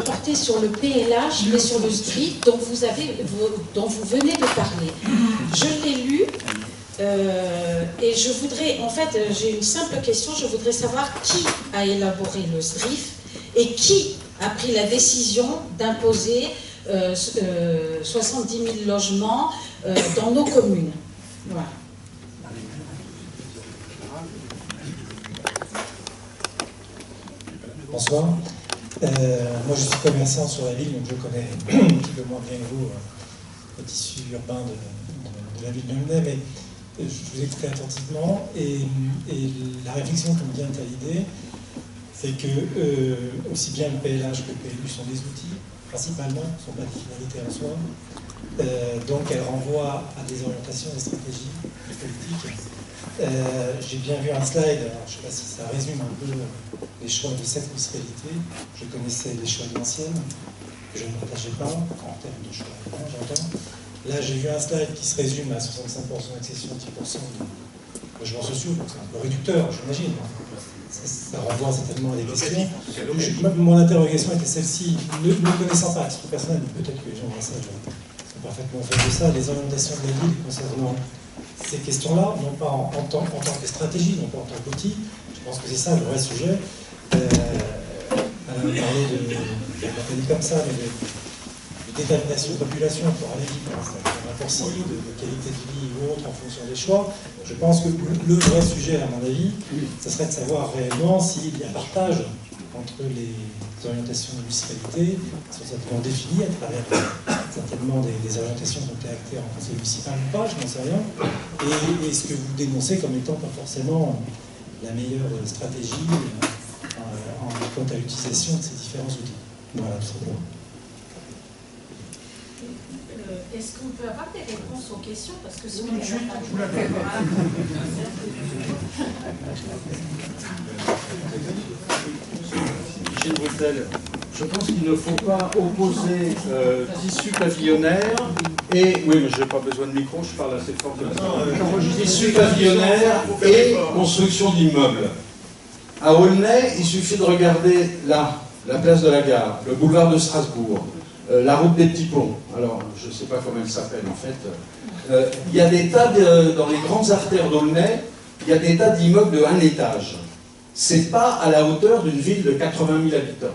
porté sur le PLH, mais sur le SDRIF dont vous venez de parler. Je l'ai lu et je voudrais, en fait, j'ai une simple question, je voudrais savoir qui a élaboré le SDRIF et qui a pris la décision d'imposer 70 000 logements dans nos communes. Voilà. Bonsoir. Moi je suis commerçant sur la ville, donc je connais un petit peu moins bien que vous le tissu urbain de la ville de Melunay, mais je vous écoutais attentivement et la réflexion qui me vient à l'idée, c'est que aussi bien le PLH que le PLU sont des outils, principalement, ne sont pas des finalités en soi, donc elles renvoient à des orientations, des stratégies, des politiques. J'ai bien vu un slide, alors je ne sais pas si ça résume un peu les choix de cette municipalité. Je connaissais les choix de l'ancienne, que je ne partageais pas, en termes de choix, j'entends. Là, j'ai vu un slide qui se résume à 65% d'accession, 10% de logements sociaux, donc c'est un peu réducteur, j'imagine. Ça renvoie certainement à des questions. Mon interrogation était celle-ci, ne connaissant pas à titre personnel, peut-être que les gens dans ça sont parfaitement faits de ça, les orientations de la ville concernant ces questions-là, non pas en tant que stratégie, non pas en tant qu'outil. Je pense que c'est ça le vrai sujet. On parlait de comme ça, mais de détermination de population pour aller vite, un rapport cible, de qualité de vie ou autre en fonction des choix. Je pense que le vrai sujet, à mon avis, ce serait de savoir réellement s'il y a partage entre les orientations de municipalité, qui sont certainement définies à travers certainement des orientations qui ont été actées en conseil municipal ou pas, je n'en sais rien, et ce que vous dénoncez comme étant pas forcément la meilleure stratégie quant à l'utilisation de ces différents outils. Voilà, tout simplement. Est-ce qu'on peut avoir des réponses aux questions? Parce que sinon, je vous la fais. Michel Brutel, je pense qu'il ne faut pas opposer tissu pavillonnaire et... Oui, mais je n'ai pas besoin de micro, je parle assez fort comme ça. Tissu pavillonnaire et construction d'immeubles. À Aulnay, il suffit de regarder là, la place de la Gare, le boulevard de Strasbourg, la route des Petits Ponts. Alors, je ne sais pas comment elle s'appelle en fait. Il y a des tas dans les grandes artères d'Aulnay, il y a des tas d'immeubles de 1 étage. C'est pas à la hauteur d'une ville de 80 000 habitants.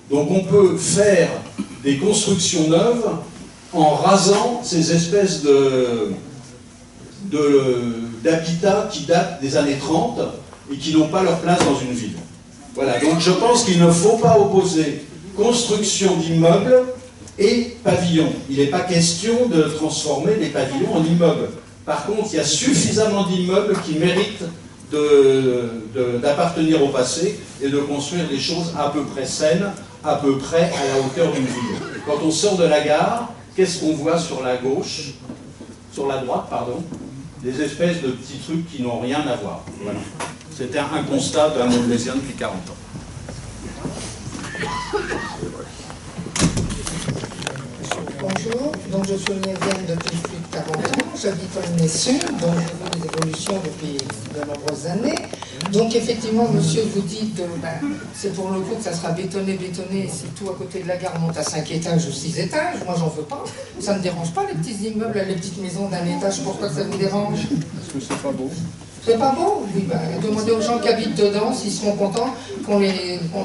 Donc on peut faire des constructions neuves en rasant ces espèces d'habitats qui datent des années 30 et qui n'ont pas leur place dans une ville. Voilà, donc je pense qu'il ne faut pas opposer construction d'immeubles et pavillons. Il n'est pas question de transformer les pavillons en immeubles. Par contre, il y a suffisamment d'immeubles qui méritent d'appartenir au passé et de construire des choses à peu près saines, à peu près à la hauteur d'une ville. Quand on sort de la gare, qu'est-ce qu'on voit sur la gauche, sur la droite, pardon? Des espèces de petits trucs qui n'ont rien à voir. Voilà. C'était un constat d'un Aulnaysien depuis 40 ans. Bonjour, donc je suis aulnaysienne depuis plus de 40 ans, j'habite Aulnay Sud, donc je vois des évolutions depuis de nombreuses années. Donc effectivement, monsieur, vous dites, c'est pour le coup que ça sera bétonné, si tout à côté de la gare monte à 5 étages ou 6 étages, moi j'en veux pas. Ça ne me dérange pas les petits immeubles, les petites maisons d'1 étage, pourquoi ça vous dérange? Parce que c'est pas beau. C'est pas beau? Oui, demandez aux gens qui habitent dedans s'ils seront contents qu'on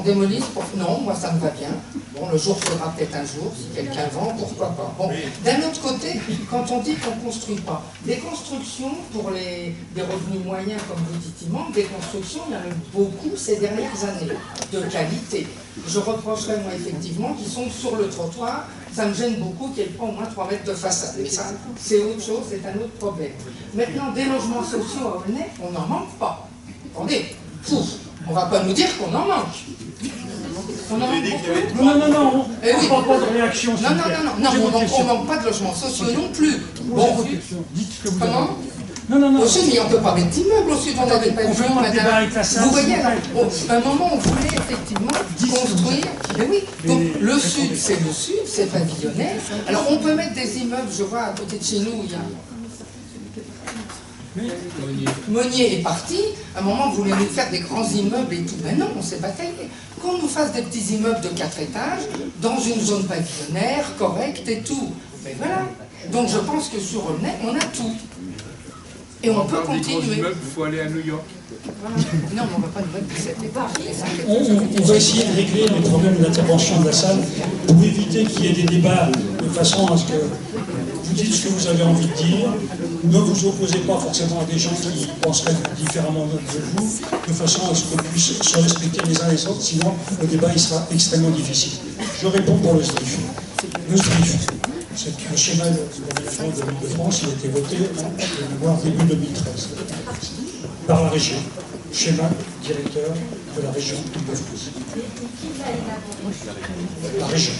démolisse. Non, moi ça me va bien. Bon, le jour faudra peut-être un jour, si quelqu'un vend, pourquoi pas. Bon, d'un autre côté, quand on dit qu'on ne construit pas, des constructions pour des revenus moyens, comme vous dites, il manque des constructions, il y en a eu beaucoup ces dernières années, de qualité. Je reprocherais, moi, effectivement, qu'ils sont sur le trottoir. Ça me gêne beaucoup qu'il n'y ait pas au moins 3 mètres de façade. Mais ça, c'est autre chose, c'est un autre problème. Maintenant, des logements sociaux à Aulnay, on n'en manque pas. Attendez, on ne va pas nous dire qu'on en manque. On en manque beaucoup. Non, eh oui. On ne prend pas de réaction. Non, on ne manque pas de logements sociaux non plus. Bon, dites ce que vous comment? Non. Au sud, mais on ne peut pas mettre d'immeubles au sud, on n'avait pas dit, madame. Vous voyez, à un moment, on voulait effectivement construire. Mais oui, donc le sud, c'est pavillonnaire. Alors, on peut mettre des immeubles, je vois, à côté de chez nous, il y a... Monnier est parti, à un moment, vous voulez nous faire des grands immeubles et tout. Ben non, on s'est bataillé. qu'on nous fasse des petits immeubles de 4 étages dans une zone pavillonnaire correcte et tout. Mais voilà. Donc je pense que sur Aulnay, on a tout. Et on peut continuer. Il faut aller à New York. Voilà. Non, mais on ne va pas nous mettre 17 étages. On va essayer de régler les problèmes d'intervention de la salle pour éviter qu'il y ait des débats de façon à ce que vous dites ce que vous avez envie de dire. Ne vous opposez pas forcément à des gens qui penseraient différemment de vous, de façon à ce qu'on puisse se respecter les uns les autres, sinon le débat il sera extrêmement difficile. Je réponds pour le SDRIF. Le SDRIF, c'est le schéma de l'Île-de-France, il a été voté de mémoire début 2013 par la région. Schéma directeur de la région Île-de-France. La région.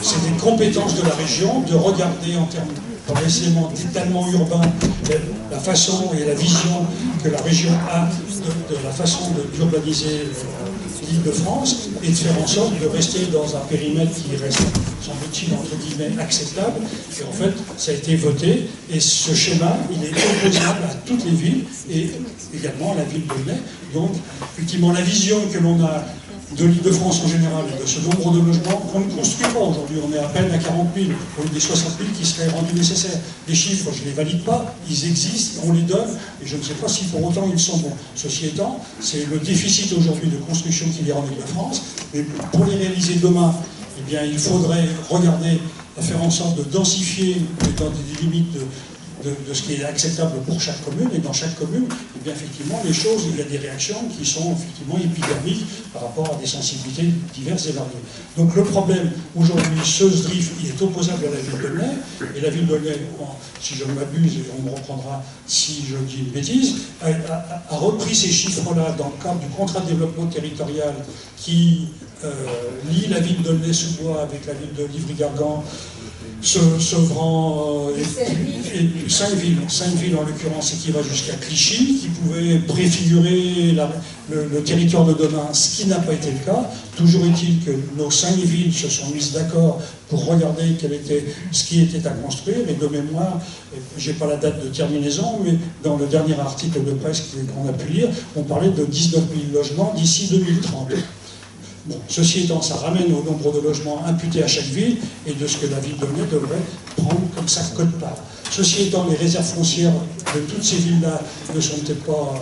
C'est des compétences de la région de regarder en termes progressivement d'étalement urbain la façon et la vision que la région a de la façon d'urbaniser l'Île-de-France et de faire en sorte de rester dans un périmètre qui reste, semble-t-il, entre guillemets, acceptable. Et en fait, ça a été voté et ce schéma, il est opposable à toutes les villes et également à la ville d'Aulnay. Donc, effectivement, la vision que l'on a de l'Île-de-France en général et de ce nombre de logements qu'on ne construit pas aujourd'hui. On est à peine à 40 000, au lieu des 60 000 qui seraient rendus nécessaires. Les chiffres, je ne les valide pas, ils existent, on les donne, et je ne sais pas si pour autant ils sont bons. Ceci étant, c'est le déficit aujourd'hui de construction qu'il y a en Île-de-France, mais pour les réaliser demain, eh bien, il faudrait regarder à faire en sorte de densifier dans des limites de ce qui est acceptable pour chaque commune, et dans chaque commune, eh bien, effectivement, les choses, il y a des réactions qui sont effectivement épidermiques par rapport à des sensibilités diverses et variées. Donc le problème, aujourd'hui, ce SDRIF, il est opposable à la ville d'Aulnay, et la ville d'Aulnay, si je ne m'abuse, et on me reprendra si je dis une bêtise, a repris ces chiffres-là dans le cadre du contrat de développement territorial qui lie la ville d'Aulnay-sous-Bois avec la ville de Livry-Gargan, Sevran et 5 villes en l'occurrence, et qui va jusqu'à Clichy, qui pouvait préfigurer le territoire de demain, ce qui n'a pas été le cas. Toujours est-il que nos 5 villes se sont mises d'accord pour regarder quel était ce qui était à construire, et de mémoire, je n'ai pas la date de terminaison, mais dans le dernier article de presse qu'on a pu lire, on parlait de 19 000 logements d'ici 2030. Bon, ceci étant, ça ramène au nombre de logements imputés à chaque ville et de ce que la ville d'Aulnay devrait prendre comme sa quote-part. Ceci étant, les réserves foncières de toutes ces villes-là ne sont peut-être pas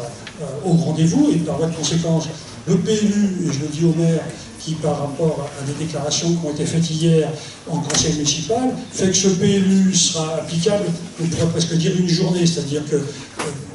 au rendez-vous, et par voie de conséquence, le PLU, et je le dis au maire, qui par rapport à des déclarations qui ont été faites hier en conseil municipal, fait que ce PLU sera applicable, on pourrait presque dire une journée, c'est-à-dire que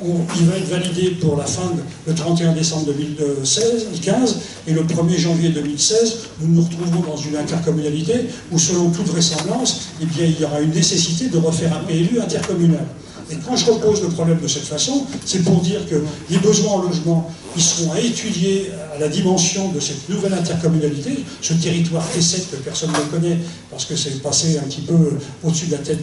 il va être validé pour la fin, le 31 décembre 2015, et le 1er janvier 2016, nous nous retrouverons dans une intercommunalité où, selon toute vraisemblance, eh bien, il y aura une nécessité de refaire un PLU intercommunal. Et quand je repose le problème de cette façon, c'est pour dire que les besoins en logement, ils seront à étudier à la dimension de cette nouvelle intercommunalité, ce territoire T7 que personne ne connaît, parce que c'est passé un petit peu au-dessus de la tête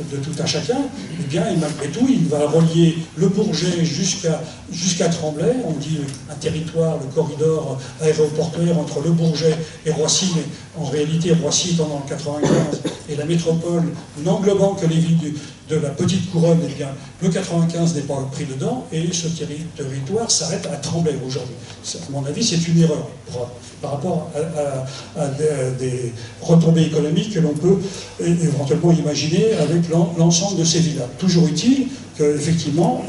de tout un chacun, eh bien, et malgré tout, il va relier le Bourget jusqu'à Tremblay, on dit un territoire, le corridor aéroportuaire entre le Bourget et Roissy, mais en réalité, Roissy étant dans le 95, et la métropole n'englobant que les villes de la petite couronne, eh bien, le 95 n'est pas pris dedans, et ce territoire s'arrête à Tremblay aujourd'hui. À mon avis, c'est une erreur par rapport à des retombées économiques que l'on peut éventuellement imaginer avec l'ensemble de ces villas. Toujours est-il qu'effectivement,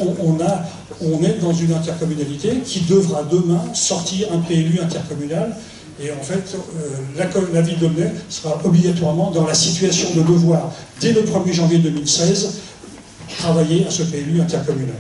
on est dans une intercommunalité qui devra demain sortir un PLU intercommunal. Et en fait, la ville d'Aulnay sera obligatoirement dans la situation de devoir, dès le 1er janvier 2016, travailler à ce PLU intercommunal.